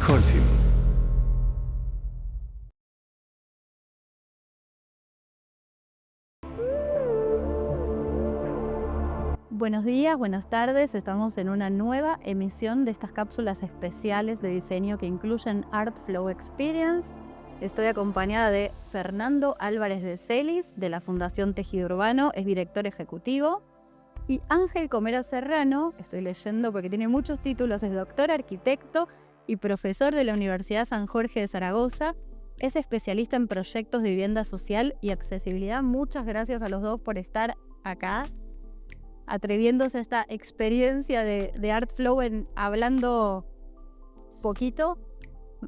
Holcim. Buenos días, buenas tardes. Estamos en una nueva emisión de estas cápsulas especiales de diseño que incluyen Art Flow Experience. Estoy acompañada de Fernando Álvarez de Celis, de la Fundación Tejido Urbano, es director ejecutivo. Y Ángel Comera Serrano, estoy leyendo porque tiene muchos títulos, es doctor arquitecto y profesor de la Universidad San Jorge de Zaragoza. Es especialista en proyectos de vivienda social y accesibilidad. Muchas gracias a los dos por estar acá, atreviéndose a esta experiencia de Art Flow hablando poquito,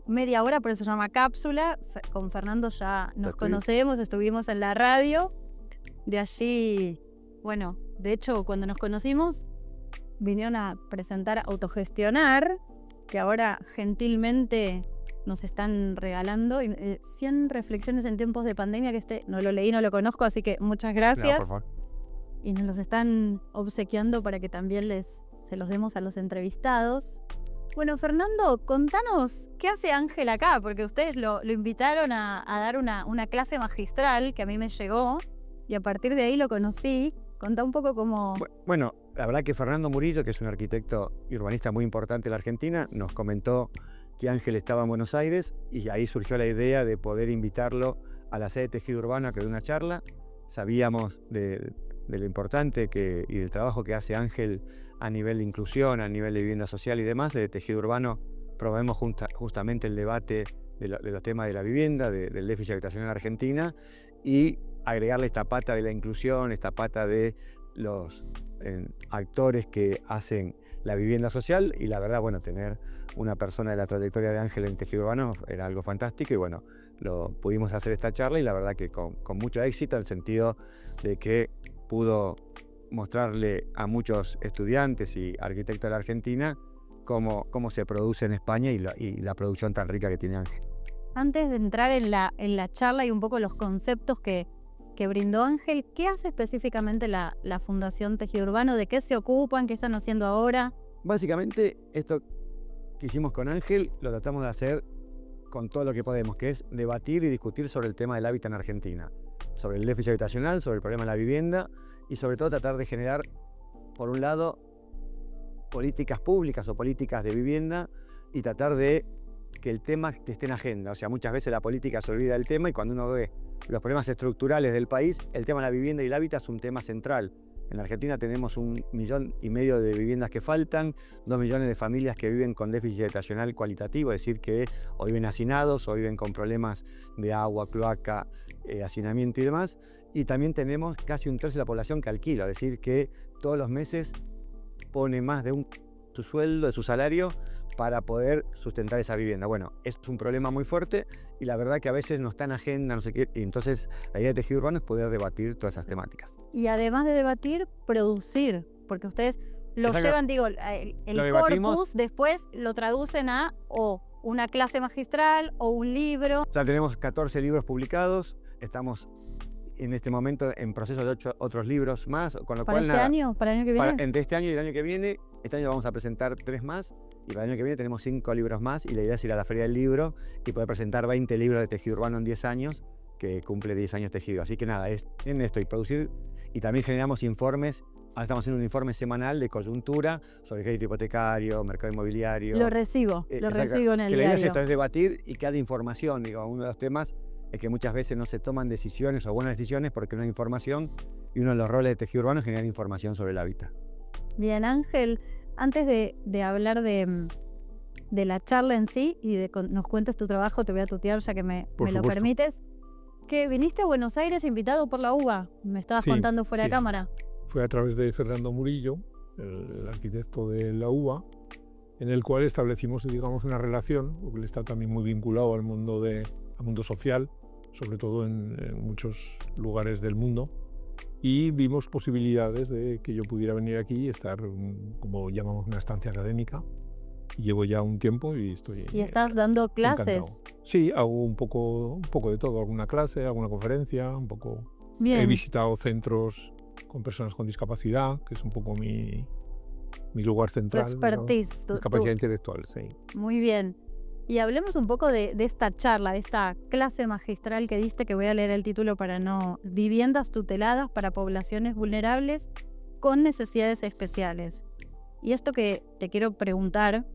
media hora, por eso se llama cápsula. Con Fernando ya nos conocemos, estuvimos en la radio. De allí, bueno, de hecho, cuando nos conocimos, vinieron a presentar Autogestionar, que ahora gentilmente nos están regalando 100 reflexiones en tiempos de pandemia, que no lo leí, no lo conozco, así que muchas gracias. No, por favor. Y nos los están obsequiando para que también se los demos a los entrevistados. Bueno, Fernando, contanos, ¿qué hace Ángel acá? Porque ustedes lo invitaron a dar una clase magistral que a mí me llegó y a partir de ahí lo conocí. Contá un poco cómo... Bueno, la verdad que Fernando Murillo, que es un arquitecto y urbanista muy importante en la Argentina, nos comentó que Ángel estaba en Buenos Aires y ahí surgió la idea de poder invitarlo a la sede de Tejido Urbano a que dé una charla. Sabíamos de lo importante y del trabajo que hace Ángel a nivel de inclusión, a nivel de vivienda social y demás. De Tejido Urbano promovemos justamente el debate de los temas de la vivienda, del déficit habitacional en Argentina, y agregarle esta pata de la inclusión, esta pata de los actores que hacen la vivienda social. Y la verdad, bueno, tener una persona de la trayectoria de Ángel en Tejido Urbano era algo fantástico y bueno, pudimos hacer esta charla y la verdad que con mucho éxito, en el sentido de que pudo mostrarle a muchos estudiantes y arquitectos de la Argentina cómo se produce en España y la producción tan rica que tiene Ángel. Antes de entrar en la charla y un poco los conceptos que brindó Ángel, ¿qué hace específicamente la Fundación Tejido Urbano? ¿De qué se ocupan? ¿Qué están haciendo ahora? Básicamente, esto que hicimos con Ángel lo tratamos de hacer con todo lo que podemos, que es debatir y discutir sobre el tema del hábitat en Argentina, sobre el déficit habitacional, sobre el problema de la vivienda y sobre todo tratar de generar, por un lado, políticas públicas o políticas de vivienda y tratar de que el tema esté en agenda. O sea, muchas veces la política se olvida del tema y cuando uno ve los problemas estructurales del país, el tema de la vivienda y el hábitat es un tema central. En la Argentina tenemos 1,5 millones de viviendas que faltan, 2 millones de familias que viven con déficit habitacional cualitativo, es decir, que o viven hacinados o viven con problemas de agua, cloaca, hacinamiento y demás. Y también tenemos casi 1/3 de la población que alquila, es decir, que todos los meses pone más de su sueldo, de su salario, para poder sustentar esa vivienda. Bueno, es un problema muy fuerte y la verdad que a veces no está en agenda, no sé qué, y entonces la idea de Tejido Urbano es poder debatir todas esas temáticas. Y además de debatir, producir, porque ustedes lo llevan, digo, el corpus, después lo traducen a una clase magistral o un libro. O sea, tenemos 14 libros publicados, estamos en este momento en proceso de 8 otros libros más, con lo cual... ¿Para el año que viene? Entre este año y el año que viene, este año vamos a presentar 3 más, y para el año que viene tenemos 5 libros más, y la idea es ir a la Feria del Libro y poder presentar 20 libros de Tejido Urbano en 10 años, que cumple 10 años Tejido. Así que nada, es en esto y producir, y también generamos informes. Ahora estamos haciendo un informe semanal de coyuntura sobre crédito hipotecario, mercado inmobiliario. Lo recibo en el que diario. La idea es esto, es debatir y que haya información. Digo, uno de los temas es que muchas veces no se toman decisiones o buenas decisiones porque no hay información, y uno de los roles de Tejido Urbano es generar información sobre el hábitat. Bien, Ángel, antes de hablar de la charla en sí y de nos cuentes tu trabajo, te voy a tutear ya que me lo permites, que viniste a Buenos Aires invitado por la UBA, me estabas contando fuera de cámara. Fue a través de Fernando Murillo, el arquitecto de la UBA, en el cual establecimos, digamos, una relación, porque él está también muy vinculado al mundo social, sobre todo en muchos lugares del mundo, y vimos posibilidades de que yo pudiera venir aquí y estar, como llamamos, una estancia académica. Y llevo ya un tiempo y estoy... ¿Y estás dando clases? Encantado. Sí, hago un poco de todo, alguna clase, alguna conferencia, un poco... Bien. He visitado centros con personas con discapacidad, que es un poco mi lugar central. Tu expertise. Discapacidad intelectual, sí. Muy bien. Y hablemos un poco de esta charla, de esta clase magistral que diste, que voy a leer el título para no... Viviendas tuteladas para poblaciones vulnerables con necesidades especiales. Y esto que te quiero preguntar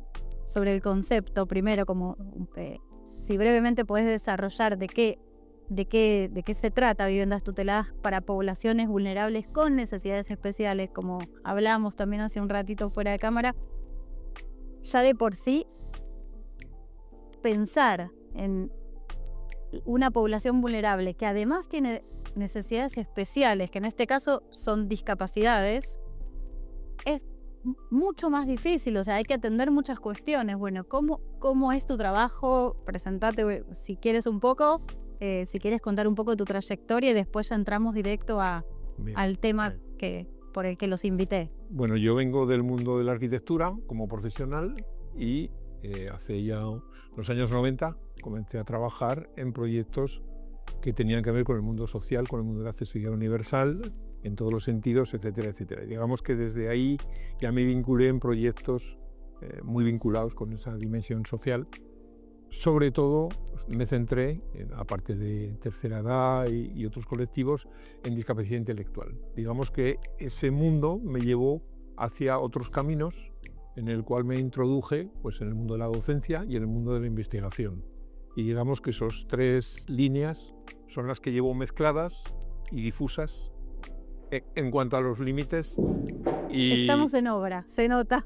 sobre el concepto, primero, como si brevemente podés desarrollar de qué se trata viviendas tuteladas para poblaciones vulnerables con necesidades especiales, como hablamos también hace un ratito fuera de cámara. Ya de por sí, pensar en una población vulnerable que además tiene necesidades especiales, que en este caso son discapacidades, es mucho más difícil. O sea, hay que atender muchas cuestiones. Bueno, ¿cómo es tu trabajo? Presentate si quieres un poco, si quieres contar un poco de tu trayectoria, y después ya entramos directo al tema por el que los invité. Bueno, yo vengo del mundo de la arquitectura como profesional y hace ya los años 90 comencé a trabajar en proyectos que tenían que ver con el mundo social, con el mundo de la accesibilidad universal, en todos los sentidos, etcétera, etcétera. Y digamos que desde ahí ya me vinculé en proyectos muy vinculados con esa dimensión social. Sobre todo me centré, aparte de tercera edad y otros colectivos, en discapacidad intelectual. Digamos que ese mundo me llevó hacia otros caminos en el cual me introduje pues, en el mundo de la docencia y en el mundo de la investigación. Y digamos que esas tres líneas son las que llevo mezcladas y difusas en cuanto a los límites. Estamos en obra, se nota.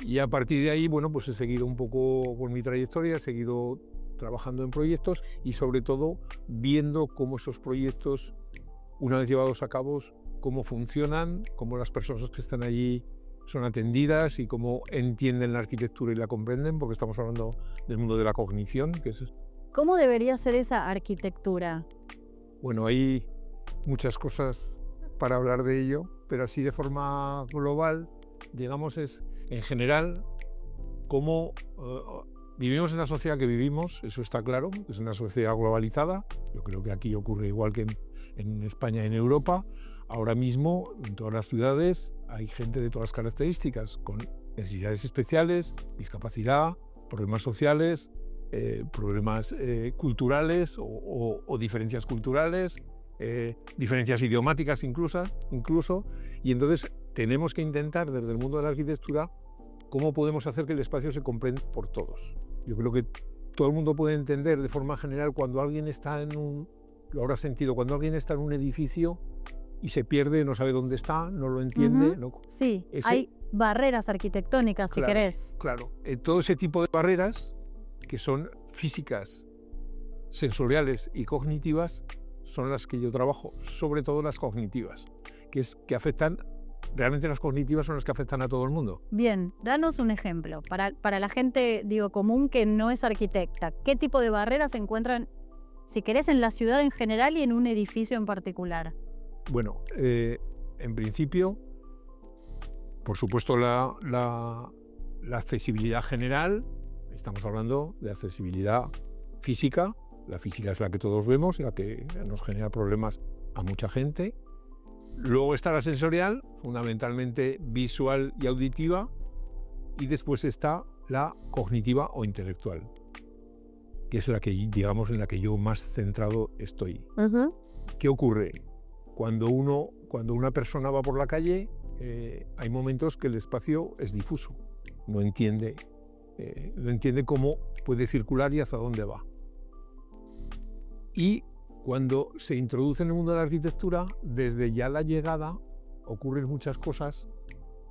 Y a partir de ahí, bueno, pues he seguido un poco con mi trayectoria, he seguido trabajando en proyectos y sobre todo viendo cómo esos proyectos, una vez llevados a cabo, cómo funcionan, cómo las personas que están allí son atendidas y cómo entienden la arquitectura y la comprenden, porque estamos hablando del mundo de la cognición. ¿Cómo debería ser esa arquitectura? Bueno, hay muchas cosas para hablar de ello, pero así de forma global, digamos, es en general cómo vivimos en la sociedad que vivimos, eso está claro, es una sociedad globalizada. Yo creo que aquí ocurre igual que en España y en Europa. Ahora mismo, en todas las ciudades, hay gente de todas las características, con necesidades especiales, discapacidad, problemas sociales, problemas culturales o diferencias culturales, diferencias idiomáticas incluso. Y entonces tenemos que intentar, desde el mundo de la arquitectura, cómo podemos hacer que el espacio se comprenda por todos. Yo creo que todo el mundo puede entender de forma general cuando alguien está lo habrá sentido, cuando alguien está en un edificio y se pierde, no sabe dónde está, no lo entiende. ¿No? Sí, hay barreras arquitectónicas, claro, si querés. Claro, todo ese tipo de barreras que son físicas, sensoriales y cognitivas son las que yo trabajo, sobre todo las cognitivas, que afectan, realmente las cognitivas son las que afectan a todo el mundo. Bien, danos un ejemplo, para la gente, común que no es arquitecta. ¿Qué tipo de barreras se encuentran, si querés, en la ciudad en general y en un edificio en particular? Bueno, en principio, por supuesto, la accesibilidad general, estamos hablando de accesibilidad física. La física es la que todos vemos, la que nos genera problemas a mucha gente. Luego está la sensorial, fundamentalmente visual y auditiva, y después está la cognitiva o intelectual, que es la que, digamos, en la que yo más centrado estoy. Uh-huh. ¿Qué ocurre? Cuando una persona va por la calle, hay momentos que el espacio es difuso, no entiende cómo puede circular y hacia dónde va. Y cuando se introduce en el mundo de la arquitectura, desde ya la llegada, ocurren muchas cosas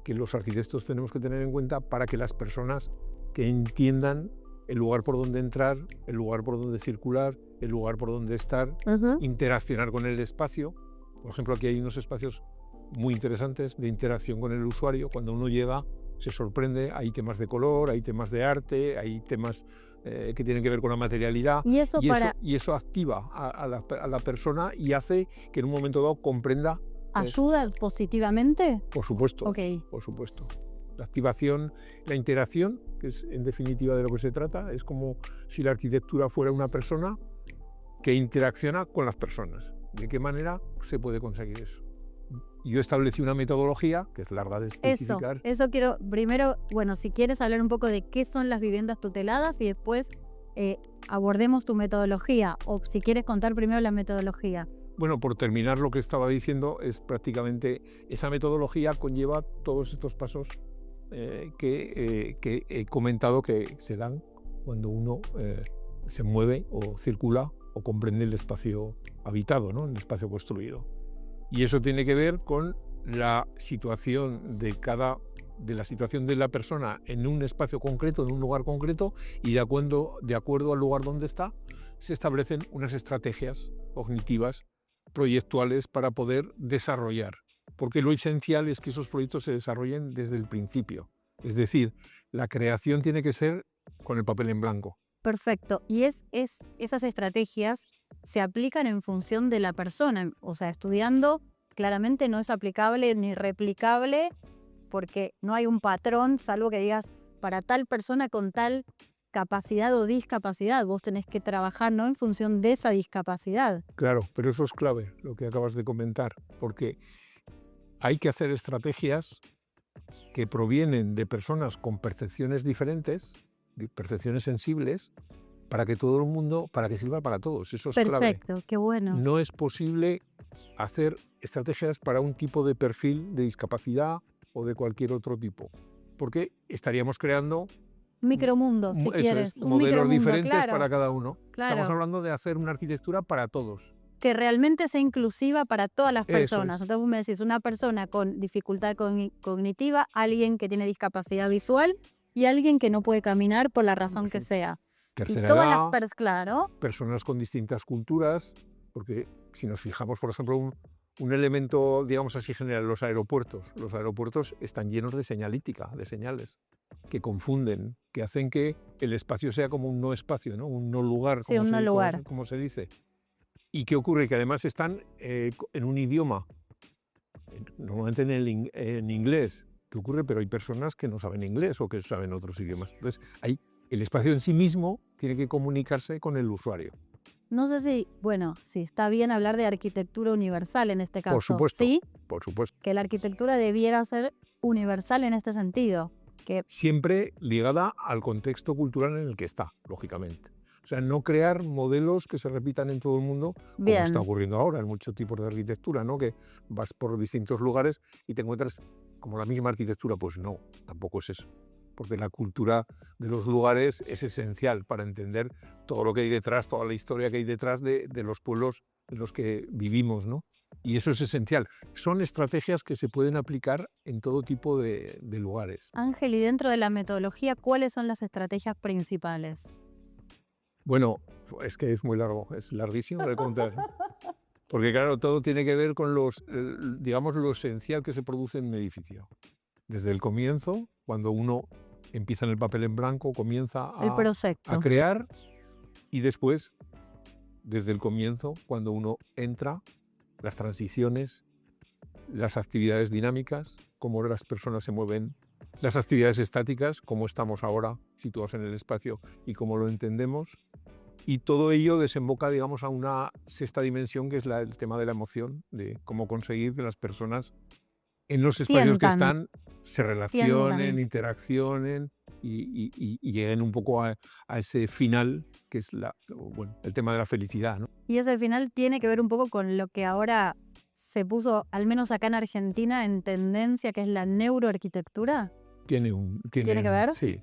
que los arquitectos tenemos que tener en cuenta para que las personas que entiendan el lugar por donde entrar, el lugar por donde circular, el lugar por donde estar, uh-huh, interaccionar con el espacio. Por ejemplo, aquí hay unos espacios muy interesantes de interacción con el usuario. Cuando uno llega, se sorprende, hay temas de color, hay temas de arte, hay temas que tienen que ver con la materialidad. Y eso activa a la persona y hace que en un momento dado comprenda. ¿Ayuda positivamente? Por supuesto, Okay. Por supuesto. La activación, la interacción, que es en definitiva de lo que se trata, es como si la arquitectura fuera una persona que interacciona con las personas. ¿De qué manera se puede conseguir eso? yo establecí una metodología, que es larga de especificar. Eso quiero, primero, bueno, si quieres hablar un poco de qué son las viviendas tuteladas y después abordemos tu metodología, o si quieres contar primero la metodología. Bueno, por terminar lo que estaba diciendo, es prácticamente esa metodología conlleva todos estos pasos que he comentado que se dan cuando uno se mueve o circula o comprende el espacio habitado, ¿no? El espacio construido. Y eso tiene que ver con la situación de la situación de la persona en un espacio concreto, en un lugar concreto, y de acuerdo al lugar donde está, se establecen unas estrategias cognitivas, proyectuales, para poder desarrollar. Porque lo esencial es que esos proyectos se desarrollen desde el principio. Es decir, la creación tiene que ser con el papel en blanco. Perfecto. Y esas estrategias se aplican en función de la persona. O sea, estudiando claramente no es aplicable ni replicable porque no hay un patrón, salvo que digas para tal persona con tal capacidad o discapacidad. Vos tenés que trabajar no en función de esa discapacidad. Claro, pero eso es clave, lo que acabas de comentar, porque hay que hacer estrategias que provienen de personas con percepciones diferentes, de percepciones sensibles, para que todo el mundo, para que sirva para todos. Eso es clave. Perfecto, qué bueno. No es posible hacer estrategias para un tipo de perfil de discapacidad o de cualquier otro tipo, porque estaríamos creando micromundos, si quieres. Un modelos micromundo, diferentes claro, para cada uno. Claro. Estamos hablando de hacer una arquitectura para todos. Que realmente sea inclusiva para todas las personas. Eso es. Entonces vos me decís, una persona con dificultad cognitiva, alguien que tiene discapacidad visual y alguien que no puede caminar por la razón que sea. Tercera y todas edad, las claro. Personas con distintas culturas, porque si nos fijamos, por ejemplo, un elemento, digamos así, general, los aeropuertos están llenos de señalítica, de señales, que confunden, que hacen que el espacio sea como un no espacio, ¿no? Un no lugar, Sí, un no lugar. Como se dice. ¿Y qué ocurre? Que además están en un idioma, normalmente en inglés. ¿Qué ocurre? Pero hay personas que no saben inglés o que saben otros idiomas. Entonces, el espacio en sí mismo tiene que comunicarse con el usuario. No sé si está bien hablar de arquitectura universal en este caso. Por supuesto. ¿Sí? Por supuesto. Que la arquitectura debiera ser universal en este sentido. Que siempre ligada al contexto cultural en el que está, lógicamente. O sea, no crear modelos que se repitan en todo el mundo, como está ocurriendo ahora en muchos tipos de arquitectura, ¿no? Que vas por distintos lugares y te encuentras como la misma arquitectura. Pues no, tampoco es eso. Porque la cultura de los lugares es esencial para entender todo lo que hay detrás, toda la historia que hay detrás de los pueblos en los que vivimos, ¿no? Y eso es esencial. Son estrategias que se pueden aplicar en todo tipo de lugares. Ángel, y dentro de la metodología, ¿cuáles son las estrategias principales? Bueno, es que es muy largo, es larguísimo de contar. Porque claro, todo tiene que ver con digamos, lo esencial que se produce en un edificio. Desde el comienzo, cuando uno empieza en el papel en blanco, comienza a crear, y después, desde el comienzo, cuando uno entra, las transiciones, las actividades dinámicas, cómo las personas se mueven, las actividades estáticas, cómo estamos ahora situados en el espacio y cómo lo entendemos. Y todo ello desemboca, digamos, a una sexta dimensión, que es el tema de la emoción, de cómo conseguir que las personas en los espacios que están se relacionen, interaccionen y lleguen un poco a ese final, que es el tema de la felicidad, ¿no? Y ese final tiene que ver un poco con lo que ahora se puso, al menos acá en Argentina, en tendencia, que es la neuroarquitectura. ¿Tiene que ver? Sí.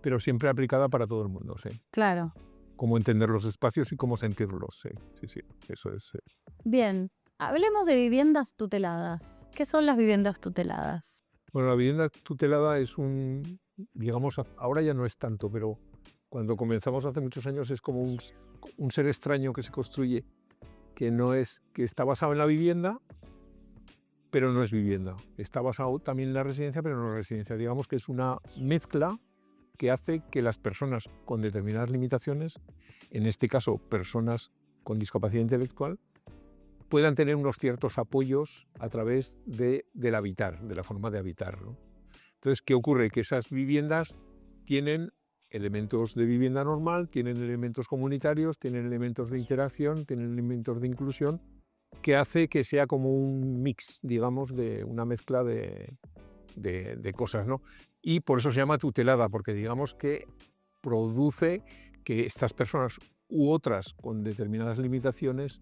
Pero siempre aplicada para todo el mundo, sí. Claro. Cómo entender los espacios y cómo sentirlos, sí. Eso es. Bien. Hablemos de viviendas tuteladas. ¿Qué son las viviendas tuteladas? Bueno, la vivienda tutelada es digamos, ahora ya no es tanto, pero cuando comenzamos hace muchos años es como un ser extraño que se construye, que está basado en la vivienda, pero no es vivienda. Está basado también en la residencia, pero no es residencia. Digamos que es una mezcla que hace que las personas con determinadas limitaciones, en este caso personas con discapacidad intelectual, puedan tener unos ciertos apoyos a través del habitar, de la forma de habitar, ¿no? Entonces, ¿qué ocurre? Que esas viviendas tienen elementos de vivienda normal, tienen elementos comunitarios, tienen elementos de interacción, tienen elementos de inclusión, que hace que sea como un mix, digamos, de una mezcla de cosas, ¿no? Y por eso se llama tutelada, porque digamos que produce que estas personas u otras con determinadas limitaciones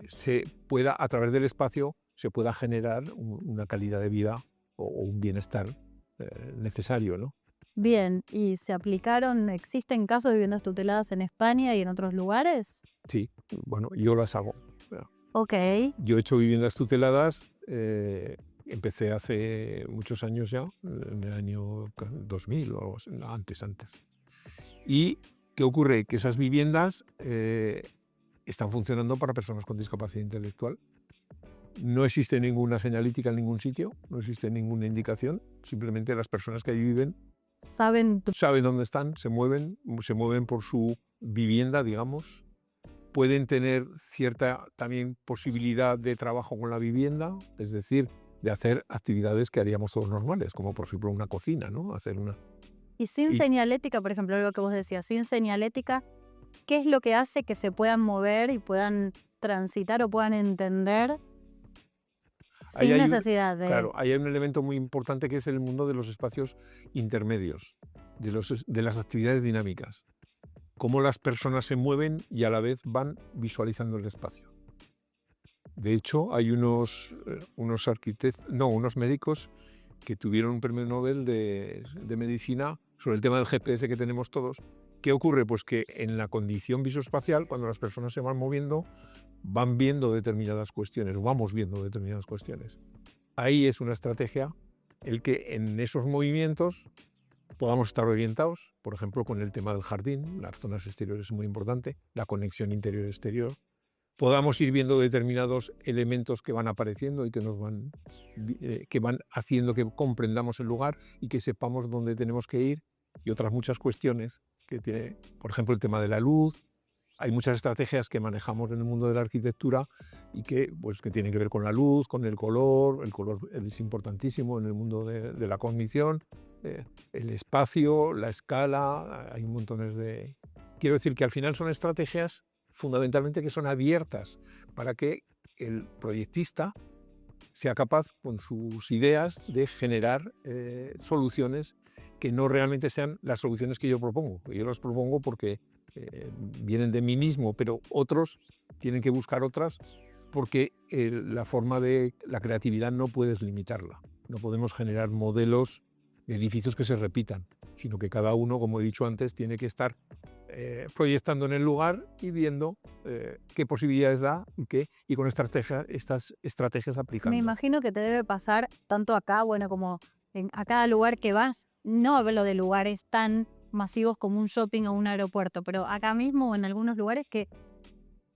se pueda, a través del espacio, se pueda generar una calidad de vida o un bienestar necesario, ¿no? Bien, ¿y se aplicaron, existen casos de viviendas tuteladas en España y en otros lugares? Sí, bueno, yo las hago. Ok, Yo he hecho viviendas tuteladas, empecé hace muchos años ya, en el año 2000 o algo así, no, antes. ¿Y qué ocurre? Que esas viviendas están funcionando para personas con discapacidad intelectual. No existe ninguna señalítica en ningún sitio, no existe ninguna indicación, simplemente las personas que allí viven saben, saben dónde están, se mueven por su vivienda, digamos. Pueden tener cierta también posibilidad de trabajo con la vivienda, es decir, de hacer actividades que haríamos todos normales, como por ejemplo una cocina, ¿no? Hacer una... y sin Y- señalética, por ejemplo, algo que vos decías, sin señalética, ¿qué es lo que hace que se puedan mover y puedan transitar o puedan entender Ahí sin hay un- necesidad de... Claro, ahí hay un elemento muy importante que es el mundo de los espacios intermedios, de las actividades dinámicas. Cómo las personas se mueven y a la vez van visualizando el espacio. De hecho, hay unos médicos que tuvieron un premio Nobel de medicina sobre el tema del GPS que tenemos todos. ¿Qué ocurre? Pues que en la condición visoespacial, cuando las personas se van moviendo, van viendo determinadas cuestiones, o vamos viendo determinadas cuestiones. Ahí es una estrategia el que en esos movimientos podamos estar orientados, por ejemplo, con el tema del jardín, las zonas exteriores es muy importante, la conexión interior-exterior, podamos ir viendo determinados elementos que van apareciendo y que que van haciendo que comprendamos el lugar y que sepamos dónde tenemos que ir, y otras muchas cuestiones que tiene, por ejemplo, el tema de la luz. Hay muchas estrategias que manejamos en el mundo de la arquitectura y que tienen que ver con la luz, con el color. El color es importantísimo en el mundo de la cognición, el espacio, la escala, hay montones de... Quiero decir que al final son estrategias fundamentalmente que son abiertas para que el proyectista sea capaz con sus ideas de generar soluciones que no realmente sean las soluciones que yo propongo. Yo las propongo porque vienen de mí mismo, pero otros tienen que buscar otras porque la forma de la creatividad no puedes limitarla. No podemos generar modelos de edificios que se repitan, sino que cada uno, como he dicho antes, tiene que estar proyectando en el lugar y viendo qué posibilidades da y con estas estrategias aplicando. Me imagino que te debe pasar tanto acá, bueno, como a cada lugar que vas. No hablo de lugares tan masivos como un shopping o un aeropuerto, pero acá mismo o en algunos lugares que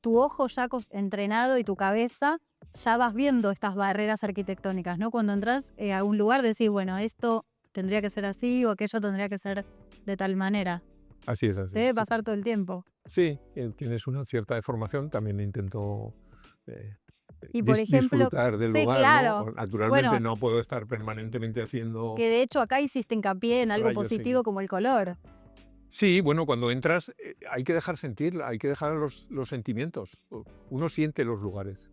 tu ojo ya entrenado y tu cabeza ya vas viendo estas barreras arquitectónicas, ¿no? Cuando entras a un lugar decís, bueno, esto tendría que ser así o aquello tendría que ser de tal manera. Así es, así. Te debe pasar todo el tiempo. Sí, tienes una cierta deformación, también intento Y por ejemplo, disfrutar del sí, lugar, claro. ¿no? Naturalmente Bueno, no puedo estar permanentemente haciendo... que de hecho acá hiciste hincapié en algo Rayos positivo X. como el color. Sí, bueno, cuando entras hay que dejar sentir, hay que dejar los sentimientos. Uno siente los lugares.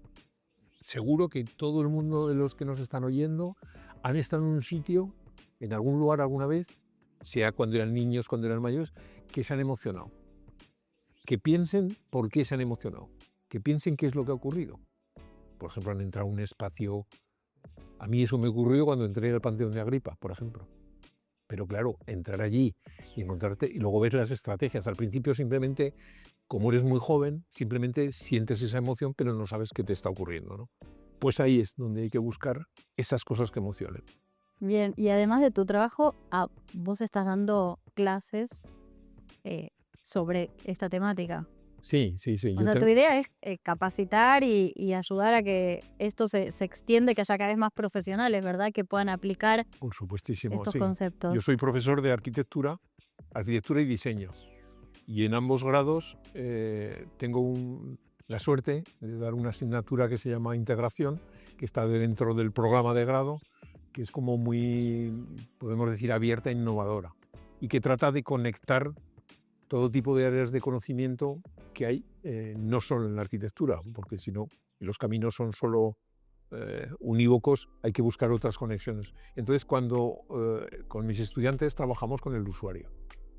Seguro que todo el mundo de los que nos están oyendo han estado en un sitio, en algún lugar alguna vez, sea cuando eran niños, cuando eran mayores, que se han emocionado. Que piensen por qué se han emocionado. Que piensen qué es lo que ha ocurrido. Por ejemplo, han entrado a un espacio... A mí eso me ocurrió cuando entré al Panteón de Agripa, por ejemplo. Pero claro, entrar allí y encontrarte y luego ver las estrategias. Al principio simplemente, como eres muy joven, simplemente sientes esa emoción, pero no sabes qué te está ocurriendo, ¿no? Pues ahí es donde hay que buscar esas cosas que emocionen. Bien, y además de tu trabajo, vos estás dando clases sobre esta temática. Sí. O sea, tu idea es capacitar y ayudar a que esto se extienda, que haya cada vez más profesionales, ¿verdad? Que puedan aplicar Por supuestísimo, estos sí. conceptos. Yo soy profesor de arquitectura y diseño. Y en ambos grados tengo la suerte de dar una asignatura que se llama integración, que está dentro del programa de grado, que es como muy, podemos decir, abierta e innovadora, y que trata de conectar todo tipo de áreas de conocimiento que hay, no solo en la arquitectura, porque si no y los caminos son solo unívocos, hay que buscar otras conexiones. Entonces, cuando con mis estudiantes trabajamos con el usuario.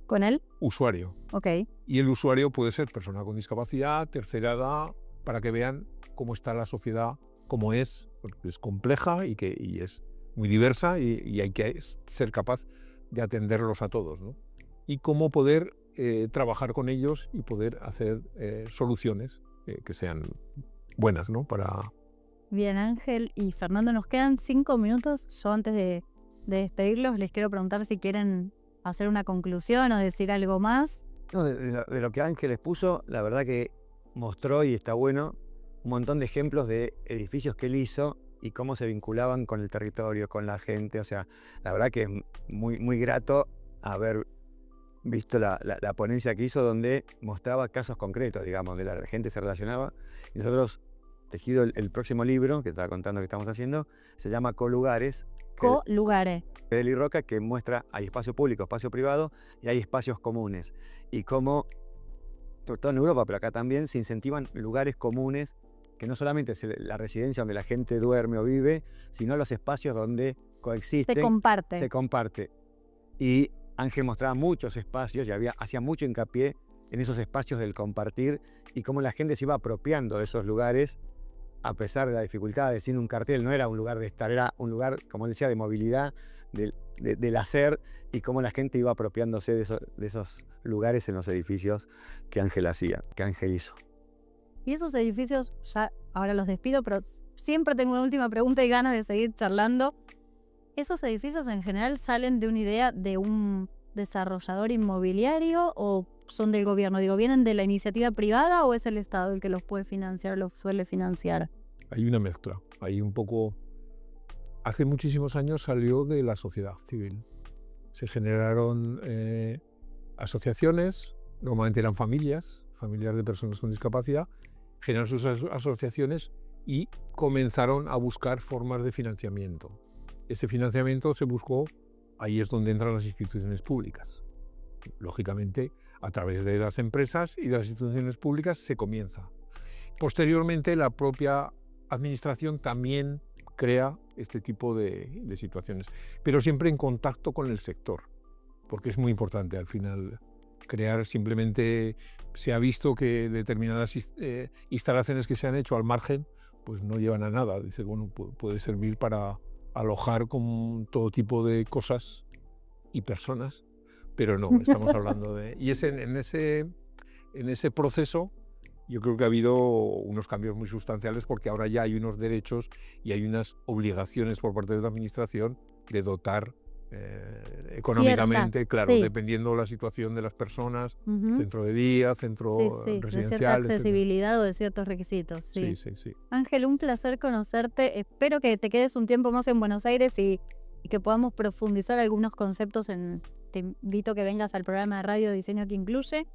¿Con él? Usuario. Ok. Y el usuario puede ser persona con discapacidad, tercera edad, para que vean cómo está la sociedad, cómo es, porque es compleja y es muy diversa y hay que ser capaz de atenderlos a todos, ¿no? Y cómo poder trabajar con ellos y poder hacer soluciones que sean buenas, ¿no? Bien, Ángel y Fernando, nos quedan 5 minutos. Yo antes de despedirlos les quiero preguntar si quieren hacer una conclusión o decir algo más. No, de lo que Ángel expuso, la verdad que mostró, y está bueno, un montón de ejemplos de edificios que él hizo y cómo se vinculaban con el territorio, con la gente. O sea, la verdad que es muy, muy grato haber visto la ponencia que hizo, donde mostraba casos concretos, digamos, de la gente se relacionaba. Y nosotros, tejido el próximo libro que estaba contando que estamos haciendo, se llama Colugares. Colugares. De Eli Roca, que muestra, hay espacio público, espacio privado y hay espacios comunes. Y cómo, sobre todo en Europa, pero acá también, se incentivan lugares comunes, que no solamente es la residencia donde la gente duerme o vive, sino los espacios donde coexisten. Se comparte. Y Ángel mostraba muchos espacios y hacía mucho hincapié en esos espacios del compartir y cómo la gente se iba apropiando de esos lugares a pesar de las dificultades. Sin un cartel, no era un lugar de estar, era un lugar, como él decía, de movilidad, del hacer, y cómo la gente iba apropiándose de esos lugares en los edificios que Ángel hizo. Y esos edificios, ya ahora los despido, pero siempre tengo una última pregunta y ganas de seguir charlando. ¿Esos edificios en general salen de una idea de un desarrollador inmobiliario o son del gobierno? Digo, ¿vienen de la iniciativa privada o es el Estado el que los puede financiar, los suele financiar? Hay una mezcla. Hay un poco... Hace muchísimos años salió de la sociedad civil. Se generaron asociaciones, normalmente eran familias de personas con discapacidad, generaron sus asociaciones y comenzaron a buscar formas de financiamiento. Ese financiamiento se buscó, ahí es donde entran las instituciones públicas. Lógicamente, a través de las empresas y de las instituciones públicas se comienza. Posteriormente, la propia administración también crea este tipo de situaciones, pero siempre en contacto con el sector, porque es muy importante al final crear. Simplemente se ha visto que determinadas instalaciones que se han hecho al margen pues no llevan a nada. Dice, bueno, puede servir para alojar con todo tipo de cosas y personas, pero no, estamos hablando de... Y en ese proceso yo creo que ha habido unos cambios muy sustanciales, porque ahora ya hay unos derechos y hay unas obligaciones por parte de la administración de dotar económicamente, claro, sí, dependiendo de la situación de las personas, centro de día, centro residencial. De cierta accesibilidad o de ciertos requisitos. Sí. Ángel, un placer conocerte. Espero que te quedes un tiempo más en Buenos Aires y que podamos profundizar algunos conceptos. Te invito a que vengas al programa de radio Diseño que Incluye.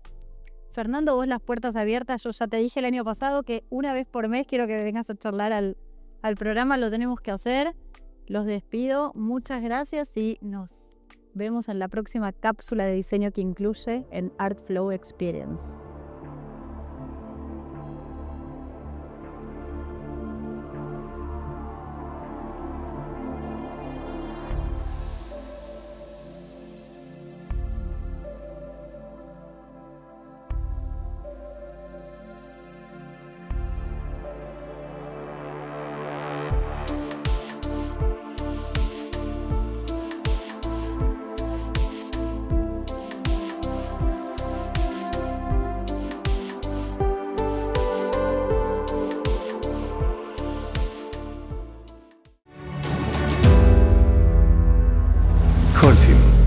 Fernando, vos las puertas abiertas. Yo ya te dije el año pasado que una vez por mes quiero que vengas a charlar al programa. Lo tenemos que hacer. Los despido. Muchas gracias y nos vemos en la próxima cápsula de Diseño que Incluye en Art Flow Experience. Holcim.